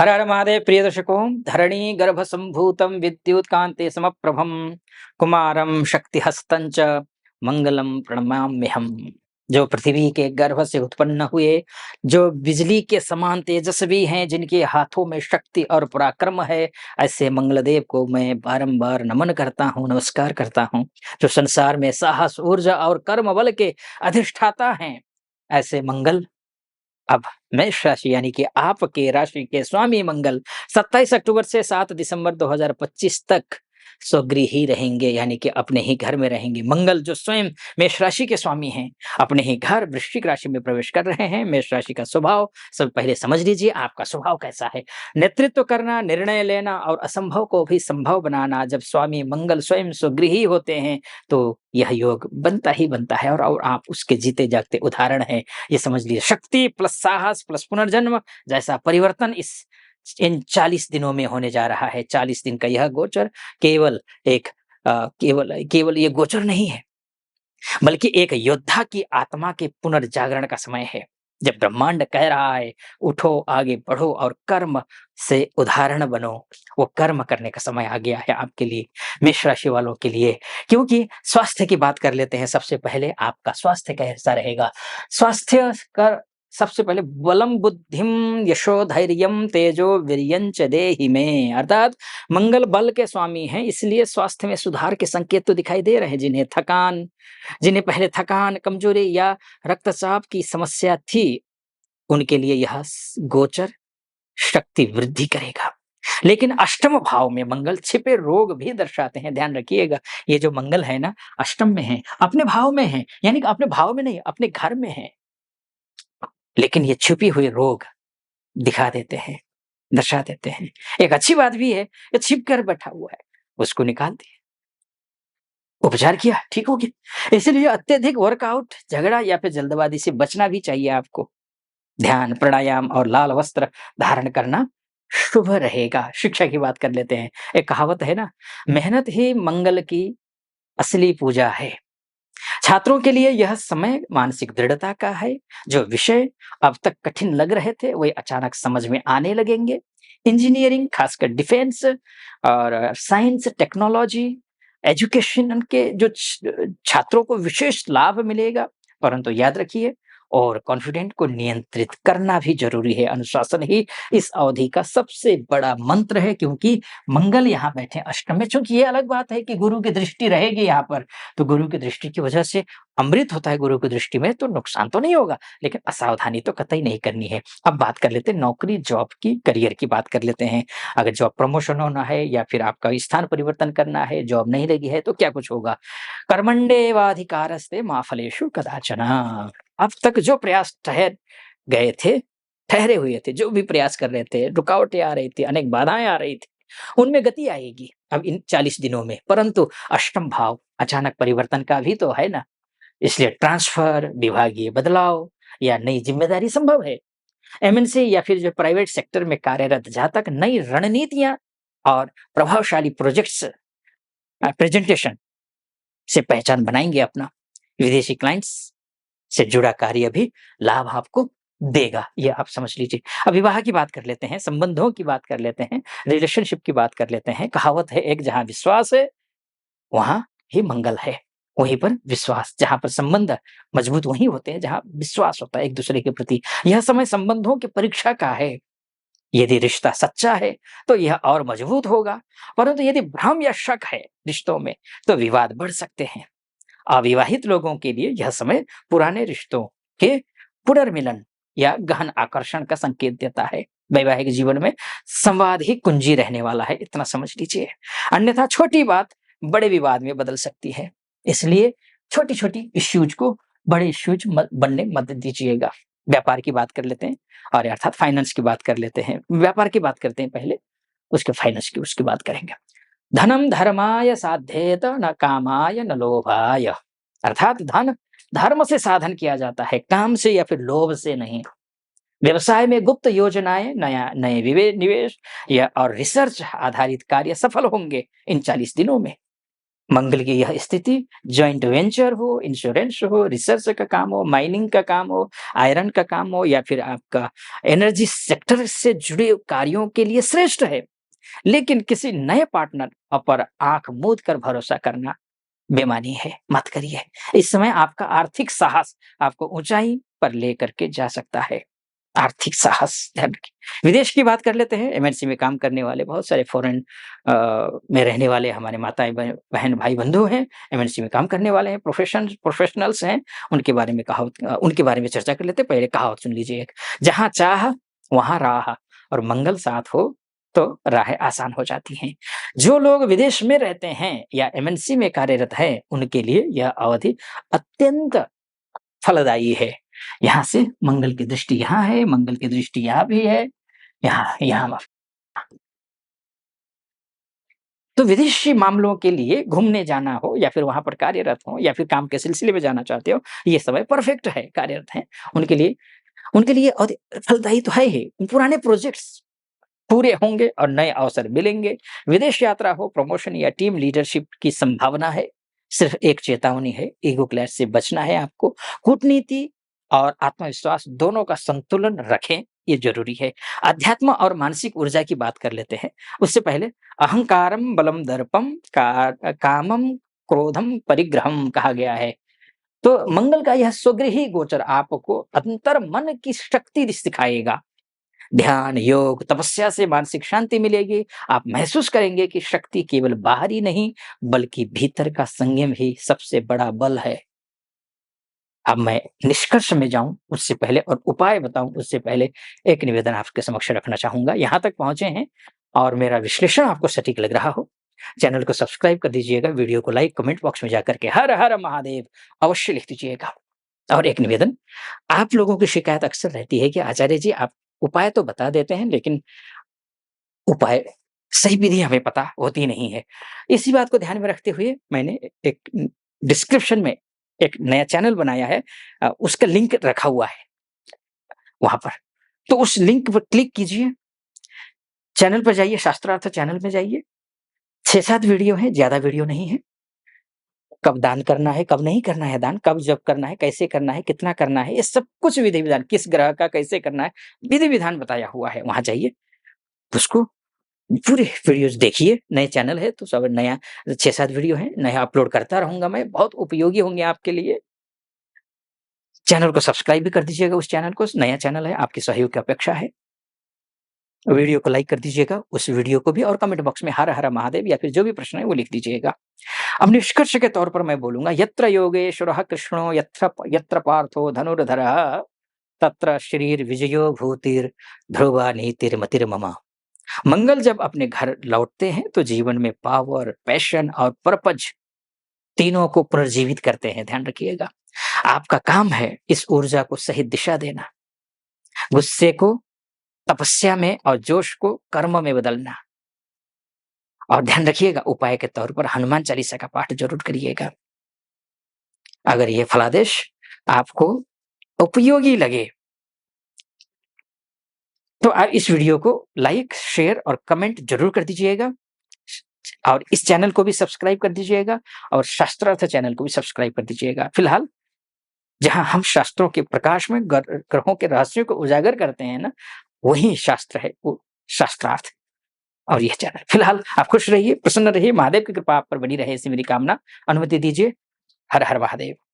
हर हर महादेव प्रिय दर्शकों, धरणी गर्भ संभूतम विद्युत कांते समप्रभम कुमारम शक्तिहस्तं च मंगलम प्रणमाम्यहम्। जो पृथ्वी के गर्भ से उत्पन्न हुए, जो बिजली के समान तेजस्वी हैं, जिनके हाथों में शक्ति और पराक्रम है, ऐसे मंगलदेव को मैं बारंबार नमन करता हूँ, नमस्कार करता हूँ। जो संसार में साहस, ऊर्जा और कर्म बल के अधिष्ठाता हैं, ऐसे मंगल अब मेष राशि यानी कि आपके राशि के स्वामी मंगल 27 अक्टूबर से 7 दिसंबर 2025 तक स्वगृही रहेंगे, यानी कि अपने ही घर में रहेंगे। मंगल जो स्वयं मेष राशि के स्वामी हैं, अपने ही घर वृश्चिक राशि में प्रवेश कर रहे हैं। मेष राशि का स्वभाव सब पहले समझ लीजिए, आपका स्वभाव कैसा है। नेतृत्व करना, निर्णय लेना और असंभव को भी संभव बनाना। जब स्वामी मंगल स्वयं स्वगृही होते हैं तो यह योग बनता ही बनता है, और आप उसके जीते जागते उदाहरण हैं। ये समझ लीजिए, शक्ति प्लस साहस प्लस पुनर्जन्म जैसा परिवर्तन इस इन 40 दिनों में होने जा रहा है। 40 दिन का यह गोचर केवल एक केवल केवल ये गोचर नहीं है, बल्कि एक योद्धा की आत्मा के पुनर्जागरण का समय है। जब ब्रह्मांड कह रहा है, उठो, आगे बढ़ो और कर्म से उदाहरण बनो, वो कर्म करने का समय आ गया है आपके लिए, मेष राशि वालों के लिए। क्योंकि स्वास्थ्य की बात कर लेते हैं। सबसे पहले आपका स्वास्थ्य कैसा रहेगा। स्वास्थ्य का सबसे पहले बलम बुद्धिम यशो धैर्यम तेजो वीर्यंच देहि में, अर्थात मंगल बल के स्वामी हैं, इसलिए स्वास्थ्य में सुधार के संकेत तो दिखाई दे रहे हैं। जिन्हें पहले थकान, कमजोरी या रक्तचाप की समस्या थी, उनके लिए यह गोचर शक्ति वृद्धि करेगा। लेकिन अष्टम भाव में मंगल छिपे रोग भी दर्शाते हैं, ध्यान रखिएगा। ये जो मंगल है ना, अष्टम में है, अपने भाव में है, यानी कि अपने भाव में नहीं, अपने घर में है, लेकिन ये छुपी हुए रोग दिखा देते हैं, दर्शा देते हैं। एक अच्छी बात भी है, ये छिप कर बैठा हुआ है, उसको निकाल दिया, उपचार किया, ठीक हो गया। इसलिए अत्यधिक वर्कआउट, झगड़ा या फिर जल्दबाजी से बचना भी चाहिए आपको। ध्यान, प्राणायाम और लाल वस्त्र धारण करना शुभ रहेगा। शिक्षा की बात कर लेते हैं। एक कहावत है ना, मेहनत ही मंगल की असली पूजा है। छात्रों के लिए यह समय मानसिक दृढ़ता का है। जो विषय अब तक कठिन लग रहे थे, वे अचानक समझ में आने लगेंगे। इंजीनियरिंग, खासकर डिफेंस और साइंस, टेक्नोलॉजी, एजुकेशन के जो छात्रों को विशेष लाभ मिलेगा। परंतु याद रखिए, और कॉन्फिडेंट को नियंत्रित करना भी जरूरी है। अनुशासन ही इस अवधि का सबसे बड़ा मंत्र है, क्योंकि मंगल यहाँ बैठे अष्टम में। चूंकि ये अलग बात है कि गुरु की दृष्टि रहेगी यहाँ पर, तो गुरु की दृष्टि की वजह से अमृत होता है गुरु की दृष्टि में, तो नुकसान तो नहीं होगा, लेकिन असावधानी तो कतई नहीं करनी है। अब बात कर लेते हैं नौकरी, जॉब की, करियर की बात कर लेते हैं। अगर जॉब प्रमोशन होना है या फिर आपका स्थान परिवर्तन करना है, जॉब नहीं लगी है, तो क्या कुछ होगा। कर्मण्येवाधिकारस्ते मा फलेषु कदाचन। अब तक जो प्रयास गए थे, ठहरे हुए थे, जो भी प्रयास कर रहे थे, रुकावटें आ रही थी, अनेक बाधाएं आ रही थी, उनमें गति आएगी अब इन 40 दिनों में। परंतु अष्टम भाव अचानक परिवर्तन का भी तो है ना, इसलिए ट्रांसफर, विभागीय बदलाव या नई जिम्मेदारी संभव है। एमएनसी या फिर जो प्राइवेट सेक्टर में कार्यरत, जहां तक नई रणनीतियां और प्रभावशाली प्रोजेक्ट्स प्रेजेंटेशन से पहचान बनाएंगे अपना। विदेशी क्लाइंट्स से जुड़ा कार्य भी लाभ आपको देगा, ये आप समझ लीजिए। अब विवाह की बात कर लेते हैं, संबंधों की बात कर लेते हैं, रिलेशनशिप की बात कर लेते हैं। कहावत है एक, जहां विश्वास है वहां ही मंगल है। वहीं पर विश्वास, जहां पर संबंध मजबूत वहीं होते हैं जहां विश्वास होता है एक दूसरे के प्रति। यह समय संबंधों की परीक्षा का है। यदि रिश्ता सच्चा है तो यह और मजबूत होगा, परंतु यदि भ्रम या शक है रिश्तों में, तो विवाद बढ़ सकते हैं। अविवाहित लोगों के लिए यह समय पुराने रिश्तों के पुनर्मिलन या गहन आकर्षण का संकेत देता है। वैवाहिक जीवन में संवाद ही कुंजी रहने वाला है, इतना समझ लीजिए। अन्यथा छोटी बात बड़े विवाद में बदल सकती है। इसलिए छोटी छोटी इश्यूज को बड़े इश्यूज बनने मत दीजिएगा। व्यापार की बात कर लेते हैं, और अर्थात फाइनेंस की बात कर लेते हैं। व्यापार की बात करते हैं पहले, उसके फाइनेंस की उसकी बात करेंगे। धनम धर्माय साध्येत न कामाय न लोभाय, अर्थात धन धर्म से साधन किया जाता है, काम से या फिर लोभ से नहीं। व्यवसाय में गुप्त योजनाएं, नया नए निवेश या और रिसर्च आधारित कार्य सफल होंगे इन 40 दिनों में। मंगल की यह स्थिति जॉइंट वेंचर हो, इंश्योरेंस हो, रिसर्च का काम हो, माइनिंग का काम हो, आयरन का काम हो या फिर आपका एनर्जी सेक्टर से जुड़े कार्यों के लिए श्रेष्ठ है। लेकिन किसी नए पार्टनर पर आँख मूंद कर भरोसा करना बेईमानी है, मत करिए। इस समय आपका आर्थिक साहस आपको ऊँचाई पर लेकर के जा सकता है। आर्थिक साहस ध्यान रखिए। विदेश की बात कर लेते हैं, एमएनसी में काम करने वाले बहुत सारे फ़ॉरेन में रहने वाले हमारे माताएँ बहन भाई-बंधु हैं, एमएनसी में काम करने वाले हैं, प्रोफ़ेशनल्स हैं, उनके बारे में चर्चा कर लेते हैं। पहले कहावत सुन लीजिए एक, जहाँ चाह वहाँ राह और मंगल साथ हो तो राहें आसान हो जाती हैं। जो लोग विदेश में रहते हैं या एमएनसी में कार्यरत हैं, उनके लिए यह अवधि अत्यंत फलदायी है। यहाँ से मंगल की दृष्टि यहाँ है, मंगल की दृष्टि यहाँ भी है, यहाँ तो विदेशी मामलों के लिए घूमने जाना हो या फिर वहाँ पर कार्यरत हो या फिर काम के सिलसिले में जाना चाहते हो, ये समय परफेक्ट है, कार्यरत हैं। उनके लिए और फलदायी तो है ही, पुराने प्रोजेक्ट्स पूरे होंगे और नए अवसर मिलेंगे। विदेश यात्रा हो, प्रमोशन या टीम लीडरशिप की संभावना है। सिर्फ एक चेतावनी है, ईगो क्लैश से बचना है आपको। कूटनीति और आत्मविश्वास दोनों का संतुलन रखें, ये ज़रूरी है। अध्यात्म और मानसिक ऊर्जा की बात कर लेते हैं। उससे पहले अहंकारम बलम दर्पम कामम क्रोधम परिग्रहम कहा गया है। तो मंगल का यह स्वगृही गोचर आपको अंतर मन की शक्ति सिखाएगा। ध्यान, योग, तपस्या से मानसिक शांति मिलेगी। आप महसूस करेंगे कि शक्ति केवल बाहर ही नहीं, बल्कि भीतर का संयम ही सबसे बड़ा बल है। अब मैं निष्कर्ष में जाऊँ उससे पहले और उपाय बताऊँ उससे पहले एक निवेदन आपके समक्ष रखना चाहूँगा। यहाँ तक पहुँचे हैं और मेरा विश्लेषण आपको सटीक लग रहा हो, चैनल को सब्सक्राइब कर दीजिएगा, वीडियो को लाइक, कमेंट बॉक्स में जाकर के हर हर महादेव अवश्य लिख दीजिएगा। और एक निवेदन, आप लोगों की शिकायत अक्सर रहती है कि आचार्य जी आप उपाय तो बता देते हैं लेकिन उपाय सही विधि हमें पता होती नहीं है। इसी बात को ध्यान में रखते हुए मैंने एक डिस्क्रिप्शन में एक नया चैनल बनाया है, उसका लिंक रखा हुआ है वहाँ पर। तो उस लिंक पर क्लिक कीजिए, चैनल पर जाइए, शास्त्रार्थ चैनल में जाइए। 6-7 वीडियो हैं, ज़्यादा वीडियो नहीं है। कब दान करना है, कब नहीं करना है दान, कब जप करना है, कैसे करना है, कितना करना है, ये सब कुछ विधि-विधान, किस ग्रह का कैसे करना है, विधि-विधान बताया हुआ है। वहाँ जाइए, उसको पूरे वीडियोज़ देखिए। नए चैनल है तो सब नया 6-7 वीडियो है, नया अपलोड करता रहूँगा मैं, बहुत उपयोगी होंगे आपके लिए। चैनल को सब्सक्राइब भी कर दीजिएगा उस चैनल को, नया चैनल है, आपके सहयोग की अपेक्षा है। वीडियो को लाइक कर दीजिएगा, उस वीडियो को भी और कमेंट बॉक्स में हर हर महादेव या फिर जो भी प्रश्न है वो लिख दीजिएगा। अब निष्कर्ष के तौर पर मैं बोलूँगा, यत्र योगेश्वरः कृष्णो यत्र यत्र पार्थो धनुर्धरः तत्र शरीर विजयो भूतिर् ध्रुवा नीतिर्मतिर्मम। मंगल जब अपने घर लौटते हैं तो जीवन में पावर, पैशन और पर्पज तीनों को पुनर्जीवित करते हैं, ध्यान रखिएगा। आपका काम है इस ऊर्जा को सही दिशा देना, गुस्से को तपस्या में और जोश को कर्म में बदलना। और ध्यान रखिएगा उपाय के तौर पर हनुमान चालीसा का पाठ जरूर करिएगा। अगर ये फलादेश आपको उपयोगी लगे तो आप इस वीडियो को लाइक, शेयर और कमेंट जरूर कर दीजिएगा और इस चैनल को भी सब्सक्राइब कर दीजिएगा और शास्त्रार्थ चैनल को भी सब्सक्राइब कर दीजिएगा। फिलहाल जहां हम शास्त्रों के प्रकाश में ग्रहों के रहस्यों को उजागर करते हैं ना, वही शास्त्र है, वो शास्त्रार्थ और यह चैनल। फिलहाल आप खुश रहिए, प्रसन्न रहिए, महादेव की कृपा आप पर बनी रहे, ऐसी मेरी कामना। अनुमति दीजिए। हर हर महादेव।